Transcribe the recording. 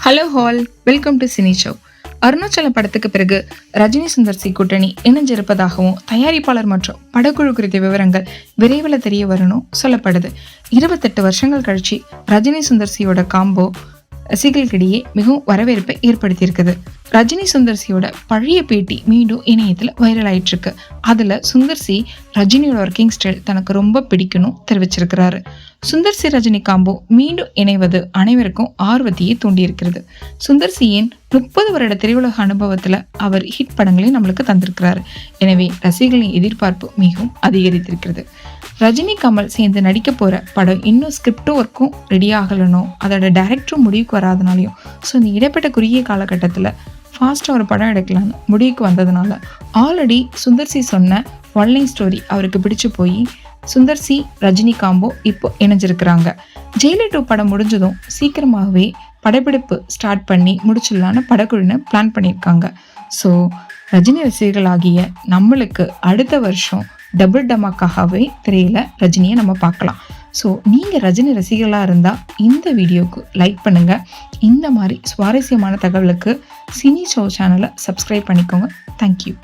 Hello all, welcome to cine show. Arunachala படத்துக்கு பிறகு ரஜினி சுந்தர்சி கூட்டணி இணைஞ்சிருப்பதாகவும் தயாரிப்பாளர் மற்றும் படக்குழு குறித்த விவரங்கள் விரைவில் தெரிய வரணும் சொல்லப்படுது. 28 வருஷங்கள் கழிச்சு ரஜினி சுந்தர்சியோட காம்போ ரசிகர்களிடையே மிகவும் வரவேற்பை ஏற்படுத்தியிருக்குது. ரஜினி சுந்தர்சியோட பழைய பேட்டி மீண்டும் இணையத்துல வைரல் ஆயிட்டு இருக்கு. அதுல சுந்தர்சி ரஜினியோட ஒர்க்கிங் ஸ்டைல் தனக்கு ரொம்ப பிடிக்கணும் தெரிவிச்சிருக்கிறாரு. சுந்தர்சி ரஜினி காம்போ மீண்டும் இணைவது அனைவருக்கும் ஆர்வத்தையே தூண்டியிருக்கிறது. சுந்தர்சியின் 30 வருட திரையுலக அனுபவத்துல அவர் ஹிட் படங்களையும் நம்மளுக்கு தந்திருக்கிறாரு. எனவே ரசிகர்களின் எதிர்பார்ப்பு மிகவும் அதிகரித்திருக்கிறது. ரஜினி கமல் சேர்ந்து நடிக்க போற படம் இன்னும் ஸ்கிரிப்ட் ஒர்க்கும் ரெடி ஆகலனும் அதோட டைரக்டரும் முடிவுக்கு வராதனாலையும் இந்த இடைப்பட்ட குறுகிய காலகட்டத்தில் ஃபாஸ்ட்டாக ஒரு படம் எடுக்கலான்னு முடிவுக்கு வந்ததுனால ஆல்ரெடி சுந்தர்சி சொன்ன ஒன்லைன் ஸ்டோரி அவருக்கு பிடிச்சு போய் சுந்தர்சி ரஜினி காம்போ இப்போ இணைஞ்சிருக்கிறாங்க. ஜெயிலர் 2 படம் முடிஞ்சதும் சீக்கிரமாகவே படப்பிடிப்பு ஸ்டார்ட் பண்ணி முடிச்சிடலான்னு படக்குழுவினர் பிளான் பண்ணியிருக்காங்க. ஸோ ரஜினி ரசிகர்கள் ஆகிய நம்மளுக்கு அடுத்த வருஷம் டபுள் டமாக்காகவே திரையில ரஜினியை நம்ம பார்க்கலாம். ஸோ நீங்கள் ரஜினி ரசிகர்களாக இருந்தால் இந்த வீடியோவுக்கு லைக் பண்ணுங்கள். இந்த மாதிரி சுவாரஸ்யமான தகவலுக்கு சினி ஷோ சேனலை சப்ஸ்கிரைப் பண்ணிக்கோங்க. தேங்க்யூ.